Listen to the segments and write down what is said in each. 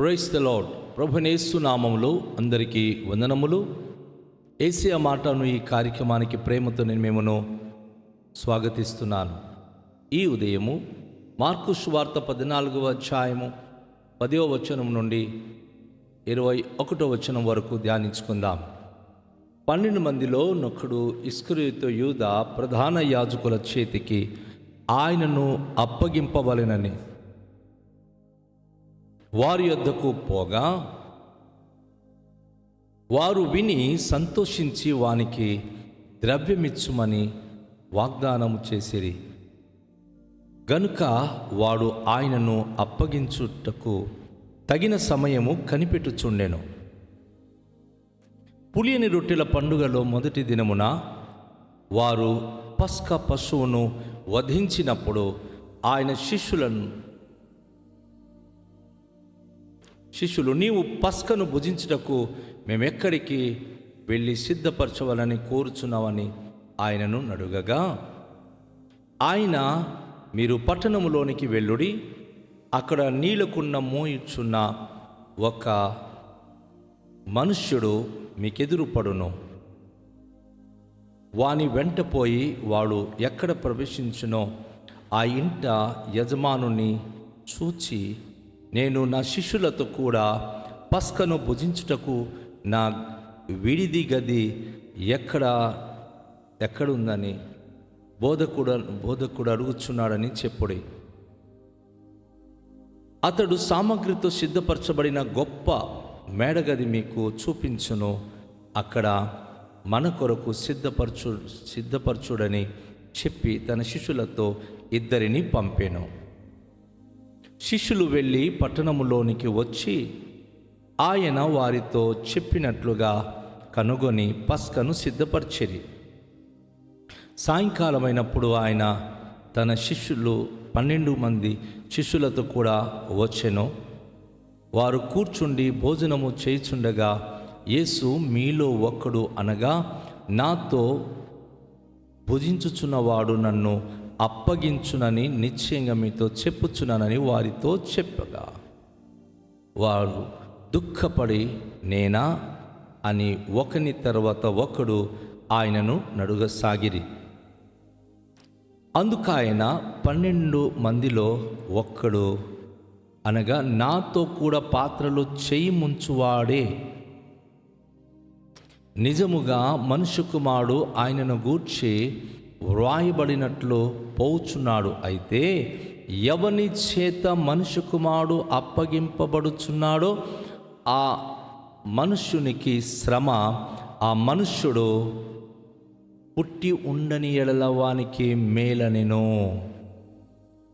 Praise the lord. ప్రభువైన యేసు నామములో అందరికీ వందనములు. ఏసియా మాటను ఈ కార్యక్రమానికి ప్రేమతో నేను మిమ్మను స్వాగతిస్తున్నాను. ఈ ఉదయము మార్కు సువార్త 14వ అధ్యాయము 10వ వచనం నుండి 21వ వచనం వరకు ధ్యానించుకుందాం. 12 మందిలో నొకడు ఇస్కరియోతు యూదా ప్రధాన యాజకుల చేతికి ఆయనను అప్పగింపవలెనని వారి యొద్దకు పోగా వారు విని సంతోషించి వానికి ద్రవ్యమిచ్చుమని వాగ్దానము చేసిరి. గనుక వాడు ఆయనను అప్పగించుటకు తగిన సమయము కనిపెట్టుచుండెను. పులియని రొట్టెల పండుగలో మొదటి దినమున వారు పస్కా పశువును వధించినప్పుడు ఆయన శిష్యులు నీవు పస్కను భుజించుటకు మేమెక్కడికి వెళ్ళి సిద్ధపరచవాలని కోరుచున్నావని ఆయనను అడుగగా ఆయన మీరు పట్టణములోనికి వెళ్ళుడి, అక్కడ నీళ్లకున్న మోయుచున్న ఒక మనుష్యుడు మీకెదురు పడును. వాని వెంట పోయి వాడు ఎక్కడ ప్రవేశించునో ఆ ఇంట యజమానుని చూచి నేను నా శిష్యులతో కూడా పస్కను భుజించుటకు నా విడిది గది ఎక్కడుందని బోధకుడు అడుగుచున్నాడని చెప్పుడి. అతడు సామగ్రితో సిద్ధపరచబడిన గొప్ప మేడగది మీకు చూపించును, అక్కడ మన కొరకు సిద్ధపరచుడని చెప్పి తన శిష్యులతో 2 పంపెను. శిష్యులు వెళ్ళి పట్టణములోనికి వచ్చి ఆయన వారితో చెప్పినట్లుగా కనుగొని పస్కను సిద్ధపరిచిరి. సాయంకాలమైనప్పుడు ఆయన తన 12 మంది శిష్యులతో కూడా వచ్చెను. వారు కూర్చుండి భోజనము చేయుచుండగా యేసు మీలో ఒక్కడు అనగా నాతో భుజించుచున్నవాడు నన్ను అప్పగించునని నిశ్చయంగా మీతో చెప్పుచున్నానని వారితో చెప్పగా వారు దుఃఖపడి నేనా అని ఒకని తర్వాత ఒకడు ఆయనను అడుగసాగిరి. అందుకాయన 12 మందిలో ఒక్కడు అనగా నాతో కూడా పాత్రలో చేయి ముంచువాడే నిజముగా మనుష్య కుమారుడు ఆయనను గూర్చి వ్రాయబడినట్లు పోచున్నాడు. అయితే ఎవని చేత మనుష్య కుమారుడు అప్పగింపబడుచున్నాడో ఆ మనుష్యునికి శ్రమ, ఆ మనుష్యుడు పుట్టి ఉండని ఎడల వానికి మేలనెను.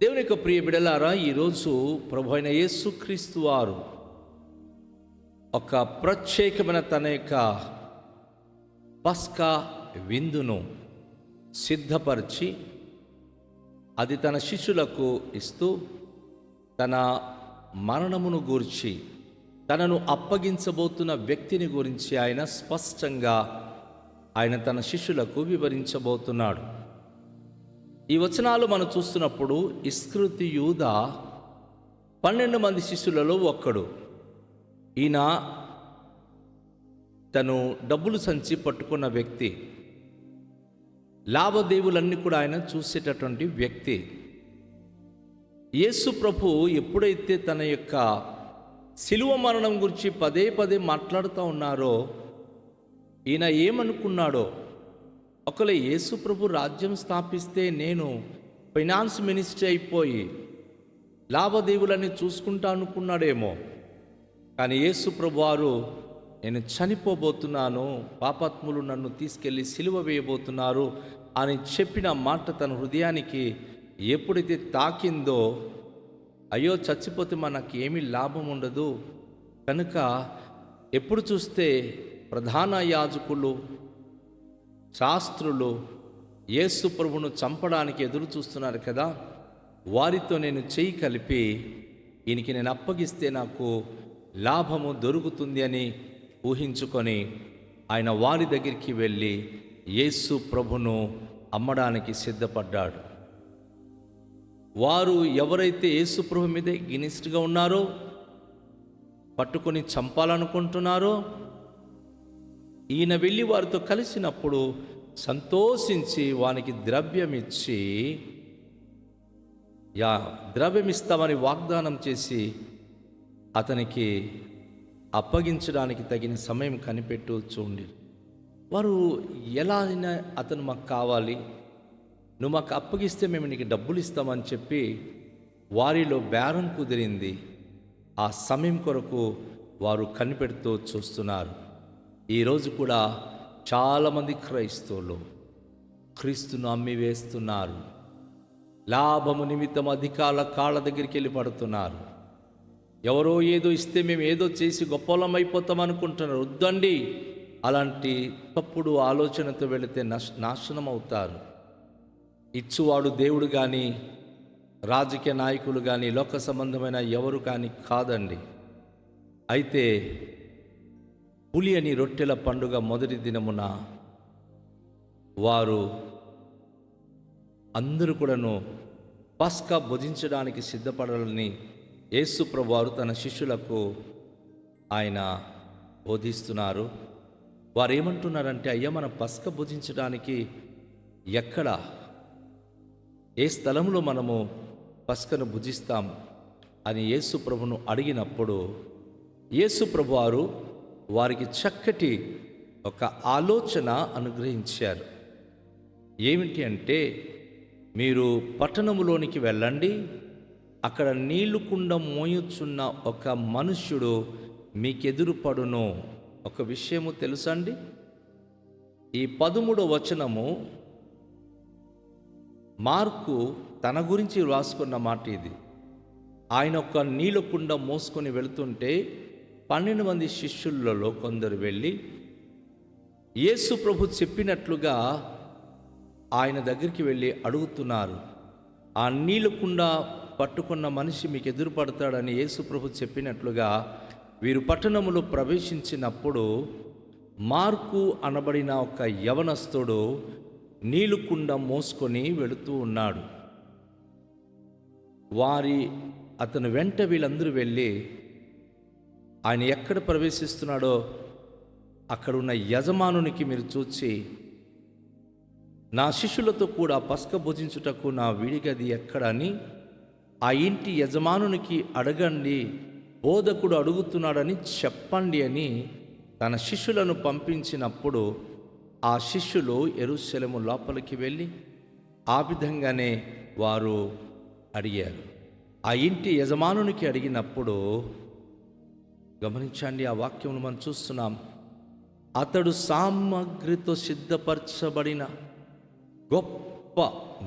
దేవుని యొక్క ప్రియ బిడ్డలారా, ఈరోజు ప్రభువైన యేసుక్రీస్తు వారు ఒక ప్రత్యేకమైన తన యొక్క పస్కా విందును సిద్ధపరిచి అది తన శిష్యులకు ఇస్తూ తన మరణమును గూర్చి తనను అప్పగించబోతున్న వ్యక్తిని గురించి ఆయన స్పష్టంగా ఆయన తన శిష్యులకు వివరించబోతున్నాడు. ఈ వచనాలు మనం చూస్తున్నప్పుడు ఇస్కరియోతు యూదా 12 మంది శిష్యులలో ఒక్కడు. ఈయన తను డబ్బులు సంచి పట్టుకున్న వ్యక్తి, లావాదేవీలన్నీ కూడా ఆయన చూసేటటువంటి వ్యక్తి. యేసు ప్రభు ఎప్పుడైతే తన యొక్క శిలువ మరణం గురించి పదే మాట్లాడుతూ ఉన్నారో ఈయన ఏమనుకున్నాడో, ఒకవేళ యేసు ప్రభు రాజ్యం స్థాపిస్తే నేను ఫైనాన్స్ మినిస్టర్ అయిపోయి లావాదేవీలన్నీ చూసుకుంటా అనుకున్నాడేమో. కానీ యేసు ప్రభు వారు నేను చనిపోబోతున్నాను, పాపాత్ములు నన్ను తీసుకెళ్ళి సిలువ వేయబోతున్నారు అని చెప్పిన మాట తన హృదయానికి ఎప్పుడైతే తాకిందో, అయ్యో చచ్చిపోతే మనకు ఏమీ లాభం ఉండదు కనుక ఎప్పుడు చూస్తే ప్రధాన యాజకులు శాస్త్రులు యేసు ప్రభువును చంపడానికి ఎదురు చూస్తున్నారు కదా, వారితో నేను చెయ్యి కలిపి ఈయనకి నేను అప్పగిస్తే నాకు లాభము దొరుకుతుంది అని ఊహించుకొని ఆయన వారి దగ్గరికి వెళ్ళి యేసు ప్రభును అమ్మడానికి సిద్ధపడ్డాడు. వారు ఎవరైతే యేసు ప్రభు మీద గినిస్ట్గా ఉన్నారో పట్టుకొని చంపాలనుకుంటున్నారో, ఈయన వెళ్ళి వారితో కలిసినప్పుడు సంతోషించి వానికి ద్రవ్యమిచ్చి ద్రవ్యమిస్తామని వాగ్దానం చేసి అతనికి అప్పగించడానికి తగిన సమయం కనిపెట్టు చూడండి. వారు ఎలా అయినా అతను మాకు కావాలి, నువ్వు మాకు అప్పగిస్తే మేము నీకు డబ్బులు ఇస్తామని చెప్పి వారిలో బేరం కుదిరింది. ఆ సమయం కొరకు వారు కనిపెడుతూ చూస్తున్నారు. ఈరోజు కూడా చాలామంది క్రైస్తవులు క్రీస్తును అమ్మివేస్తున్నారు. లాభము నిమిత్తం అధికారుల కాళ్ళ దగ్గరికి వెళ్ళి పడుతున్నారు. ఎవరో ఏదో ఇస్తే మేము ఏదో చేసి గొప్పలం అయిపోతాం అనుకుంటున్నారు. వద్దండి, అలాంటి తప్పుడు ఆలోచనతో వెళితే నాశనం అవుతారు. ఇచ్చువాడు దేవుడు కానీ, రాజకీయ నాయకులు కానీ, లోక సంబంధమైన ఎవరు కానీ కాదండి. అయితే పులి అని రొట్టెల పండుగ మొదటి దినమున వారు అందరూ కూడాను పస్కా భుజించడానికి సిద్ధపడాలని యేసు ప్రభువారు తన శిష్యులకు ఆయన బోధిస్తున్నారు. వారు ఏమంటున్నారంటే, అయ్యా మనం పస్కా భుజించడానికి ఎక్కడ, ఏ స్థలంలో మనము పస్కను భుజిస్తాం అని యేసు ప్రభును అడిగినప్పుడు యేసు ప్రభువారు వారికి చక్కటి ఒక ఆలోచన అనుగ్రహించారు. ఏమిటి అంటే, మీరు పట్టణములోనికి వెళ్ళండి, అక్కడ నీళ్లు కుండ మోయుచున్న ఒక మనుష్యుడు మీకెదురుపడును. ఒక విషయము తెలుసండి, ఈ 13వ వచనము మార్కు తన గురించి రాసుకున్న మాట ఇది. ఆయన ఒక నీళ్ల కుండ మోసుకొని వెళుతుంటే 12 మంది శిష్యులలో కొందరు వెళ్ళి యేసు ప్రభు చెప్పినట్లుగా ఆయన దగ్గరికి వెళ్ళి అడుగుతున్నారు. ఆ నీళ్ల కుండ పట్టుకున్న మనిషి మీకు ఎదురుపడతాడని యేసు ప్రభు చెప్పినట్లుగా వీరు పట్టణములో ప్రవేశించినప్పుడు మార్కు అనబడిన ఒక యవనస్తుడు నీళ్లు కుండ మోసుకొని వెళుతూ ఉన్నాడు. అతను వెంట వీళ్ళందరూ వెళ్ళి ఆయన ఎక్కడ ప్రవేశిస్తున్నాడో అక్కడున్న యజమానునికి మీరు చూచి, నా శిష్యులతో కూడా పస్క భుజించుటకు నా విడిగది ఎక్కడని ఆ ఇంటి యజమానునికి అడగండి, బోధకుడు అడుగుతున్నాడని చెప్పండి అని తన శిష్యులను పంపించినప్పుడు ఆ శిష్యులు యెరూషలేము లోపలికి వెళ్ళి ఆ విధంగానే వారు అడిగారు. ఆ ఇంటి యజమానునికి అడిగినప్పుడు గమనించండి, ఆ వాక్యమును మనం చూస్తున్నాం. అతడు సామగ్రితో సిద్ధపరచబడిన గొప్ప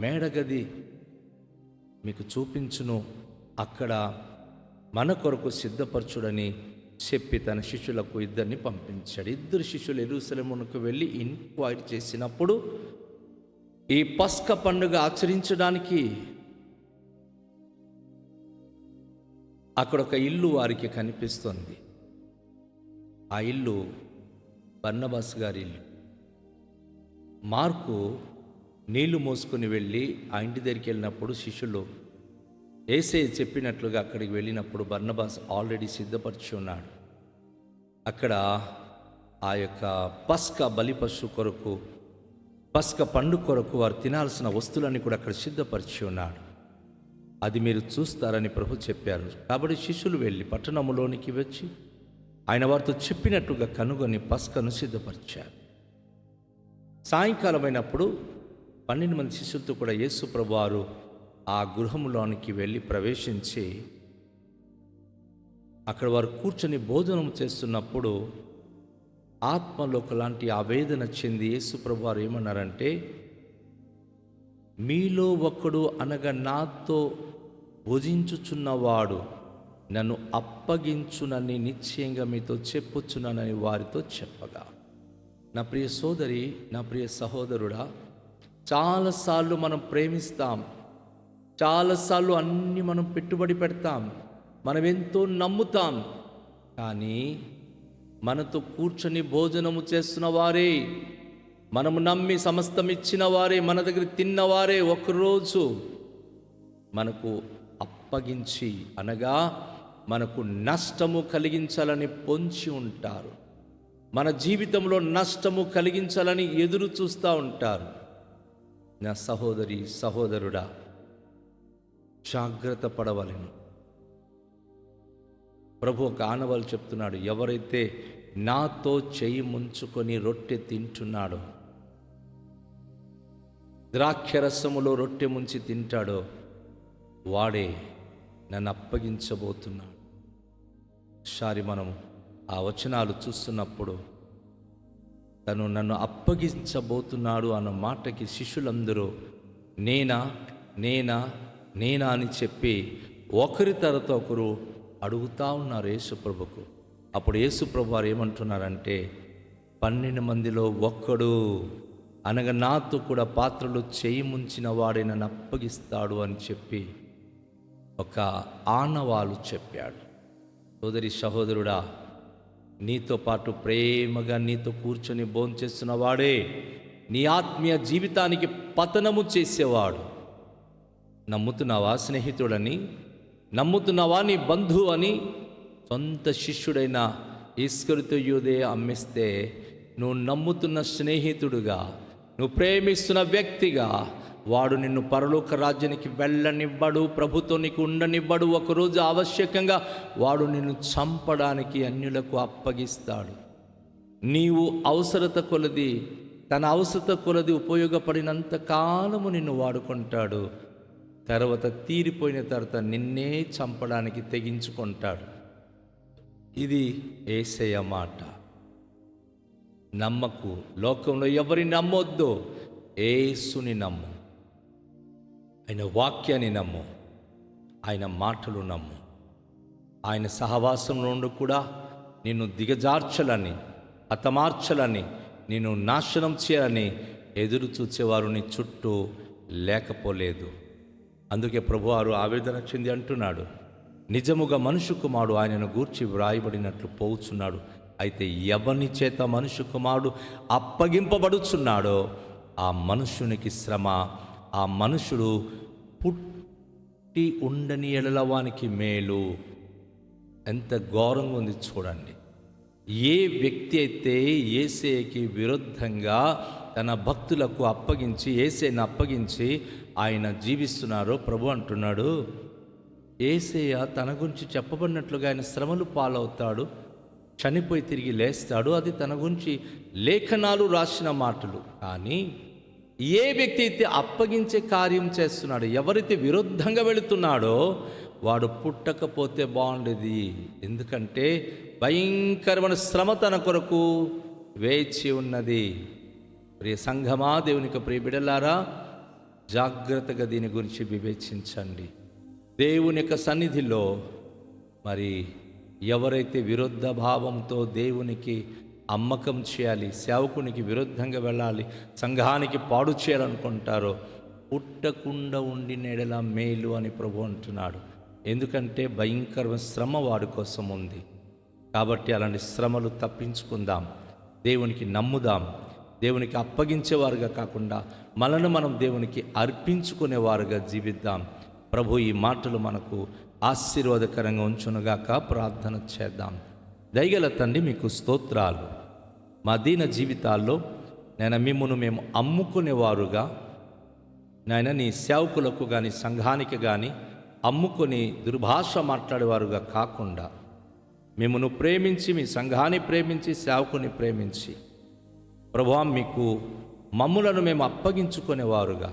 మేడగది మీకు చూపించును, అక్కడ మన కొరకు సిద్ధపరచుడని చెప్పి తన శిష్యులకు 2 పంపించాడు. 2 శిష్యులు యెరూషలేమునకు వెళ్ళి ఇన్క్వైరీ చేసినప్పుడు ఈ పస్క పండుగ ఆచరించడానికి అక్కడ ఒక ఇల్లు వారికి కనిపిస్తుంది. ఆ ఇల్లు బర్నబాస్ గారి ఇల్లు. మార్కు నీళ్లు మోసుకొని వెళ్ళి ఆ ఇంటి దగ్గరికి వెళ్ళినప్పుడు శిష్యులు యేసయ్య చెప్పినట్లుగా అక్కడికి వెళ్ళినప్పుడు బర్నబాస్ ఆల్రెడీ సిద్ధపరిచి ఉన్నాడు. అక్కడ ఆ యొక్క పస్క బలిపశు కొరకు, పస్క పండు కొరకు వారు తినాల్సిన వస్తువులన్నీ కూడా అక్కడ సిద్ధపరిచి ఉన్నాడు. అది మీరు చూస్తారని ప్రభు చెప్పారు. కాబట్టి శిష్యులు వెళ్ళి పట్టణములోనికి వచ్చి ఆయన వారితో చెప్పినట్టుగా కనుగొని పస్కను సిద్ధపరిచారు. సాయంకాలమైనప్పుడు 12 మంది శిష్యులతో కూడా యేసు ప్రభువారు ఆ గృహంలోనికి వెళ్ళి ప్రవేశించి అక్కడ వారు కూర్చొని భోజనం చేస్తున్నప్పుడు ఆత్మలో ఒకలాంటి ఆవేదన చెంది యేసు ప్రభువారు ఏమన్నారంటే, మీలో ఒకడు అనగా నాతో భుజించుచున్నవాడు నన్ను అప్పగించునని నిశ్చయంగా మీతో చెప్పుచున్నానని వారితో చెప్పగా. నా ప్రియ సోదరి, నా ప్రియ సహోదరుడా, చాలాసార్లు మనం ప్రేమిస్తాం, చాలాసార్లు అన్నీ మనం పెట్టుబడి పెడతాం, మనం ఎంతో నమ్ముతాం. కానీ మనతో కూర్చొని భోజనము చేస్తున్న వారే, మనము నమ్మి సమస్తం ఇచ్చిన వారే, మన దగ్గర తిన్నవారే ఒకరోజు మనకు అప్పగించి అనగా మనకు నష్టము కలిగించాలని పొంచి ఉంటారు. మన జీవితంలో నష్టము కలిగించాలని ఎదురు చూస్తూ ఉంటారు. నా సహోదరి సహోదరుడా, జాగ్రత్త పడవలెను. ప్రభు ఒక ఆనవాలు చెప్తున్నాడు, ఎవరైతే నాతో చెయ్యి ముంచుకొని రొట్టె తింటున్నాడో, ద్రాక్షరసములో రొట్టె ముంచి తింటాడో, వాడే నన్ను అప్పగించబోతున్నాడు. ఒకసారి మనం ఆ వచనాలు చూస్తున్నప్పుడు తను నన్ను అప్పగించబోతున్నాడు అన్న మాటకి శిష్యులందరూ నేనా నేనా నేనా అని చెప్పి ఒకరి తర్వాత ఒకరు అడుగుతూ ఉన్నారు యేసుప్రభుకు. అప్పుడు యేసుప్రభు వారు ఏమంటున్నారంటే, 12 మందిలో ఒక్కడు, అనగా నాతో కూడా పాత్రలో చేయి ముంచిన వాడే నన్ను అప్పగిస్తాడు అని చెప్పి ఒక ఆనవాలు చెప్పాడు. సోదరి సహోదరుడా, నీతో పాటు ప్రేమగా నీతో కూర్చొని భోంచేస్తున్న వాడే నీ ఆత్మీయ జీవితానికి పతనము చేసేవాడు. నమ్ముతున్నావా స్నేహితుడని? నమ్ముతున్నావా నీ బంధువు అని? సొంత శిష్యుడైన ఇస్కరియోతు యూదే అమ్మిస్తే నువ్వు నమ్ముతున్న స్నేహితుడుగా, నువ్వు ప్రేమిస్తున్న వ్యక్తిగా వాడు నిన్ను పరలోక రాజ్యానికి వెళ్ళనివ్వడు, ప్రభుతో నీకు ఉండనివ్వడు. ఒకరోజు ఆవశ్యకంగా వాడు నిన్ను చంపడానికి అన్యులకు అప్పగిస్తాడు. నీవు అవసరత కొలది, తన అవసరత కొలది ఉపయోగపడినంత కాలము నిన్ను వాడుకుంటాడు. తర్వాత తీరిపోయిన తర్వాత నిన్నే చంపడానికి తెగించుకుంటాడు. ఇది యేసయ్య మాట. నమ్మకు. లోకంలో ఎవరిని నమ్మొద్దు, యేసుని నమ్ము. ఆయన వాక్యాన్ని నమ్ము, ఆయన మాటలు నమ్ము. ఆయన సహవాసంలో ఉండి కూడా నిన్ను దిగజార్చాలని, హతమార్చాలని, నిన్ను నాశనం చేయాలని ఎదురు చూచేవారు నీ చుట్టూ లేకపోలేదు. అందుకే ప్రభువారు ఆవేదన చెంది అంటున్నాడు, నిజముగా మనుష్య కుమారుడు ఆయనను గూర్చి వ్రాయబడినట్లు పోవుచున్నాడు. అయితే ఎవని చేత మనుష్య కుమారుడు అప్పగింపబడుచున్నాడో ఆ మనుష్యునికి శ్రమ, ఆ మనుషుడు పుట్టి ఉండని ఎడల వానికి మేలు. ఎంత ఘోరంగా ఉంది చూడండి. ఏ వ్యక్తి అయితే యేసేకి విరుద్ధంగా తన భక్తులకు అప్పగించి, యేసేని అప్పగించి ఆయన జీవిస్తున్నారో ప్రభు అంటున్నాడు, యేసయ్య తన గురించి చెప్పబడినట్లుగా ఆయన శ్రమలు పాలవుతాడు, చనిపోయి తిరిగి లేస్తాడు. అది తన గురించి లేఖనాలు రాసిన మాటలు. కానీ ఏ వ్యక్తి అయితే అప్పగించే కార్యం చేస్తున్నాడో, ఎవరైతే విరుద్ధంగా వెళుతున్నాడో వాడు పుట్టకపోతే బాగుండేది. ఎందుకంటే భయంకరమైన శ్రమ తన కొరకు వేచి ఉన్నది. ప్రియ సంఘమా, దేవునికి ప్రియ బిడ్డలారా, జాగ్రత్తగా దీని గురించి వివేచించండి. దేవుని యొక్క సన్నిధిలో మరి ఎవరైతే విరుద్ధ భావంతో దేవునికి అమ్మకం చేయాలి, సేవకునికి విరుద్ధంగా వెళ్ళాలి, సంఘానికి పాడు చేయాలనుకుంటారో పుట్టకుండా ఉండి నెడల మేలు అని ప్రభు అంటున్నాడు. ఎందుకంటే భయంకరమైన శ్రమ వాడి కోసం ఉంది. కాబట్టి అలాంటి శ్రమలు తప్పించుకుందాం, దేవునికి నమ్ముదాం, దేవునికి అప్పగించేవారుగా కాకుండా మనల్ని మనం దేవునికి అర్పించుకునేవారుగా జీవిద్దాం. ప్రభు ఈ మాటలు మనకు ఆశీర్వాదకరంగా ఉంచునుగాక. ప్రార్థన చేద్దాం. దయగల తండ్రి, మీకు స్తోత్రాలు. మా దీన జీవితాల్లో నేను మిమ్మును మేము అమ్ముకునేవారుగా, నాయన నీ సేవకులకు కానీ సంఘానికి కానీ అమ్ముకొని దుర్భాష మాట్లాడేవారుగా కాకుండా మిమ్మును ప్రేమించి, మీ సంఘాన్ని ప్రేమించి, సేవకుని ప్రేమించి ప్రభువా మీకు మమ్ములను మేము అప్పగించుకునేవారుగా,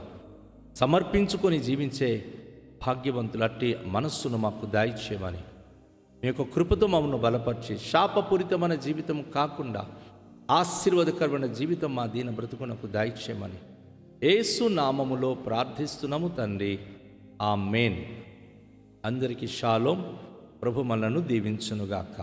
సమర్పించుకొని జీవించే భాగ్యవంతులు అట్టి మనస్సును మాకు దయచేయమని, మీ యొక్క కృపతో మమ్మల్ని బలపరిచి శాపపూరితమైన జీవితం కాకుండా ఆశీర్వాదకరమైన జీవితం మా దీన బ్రతుకునకు దయచేయమని యేసు నామములో ప్రార్థిస్తున్నాము తండ్రి. ఆమేన్. అందరికీ షాలోం. ప్రభు మనలను దీవించునుగాక.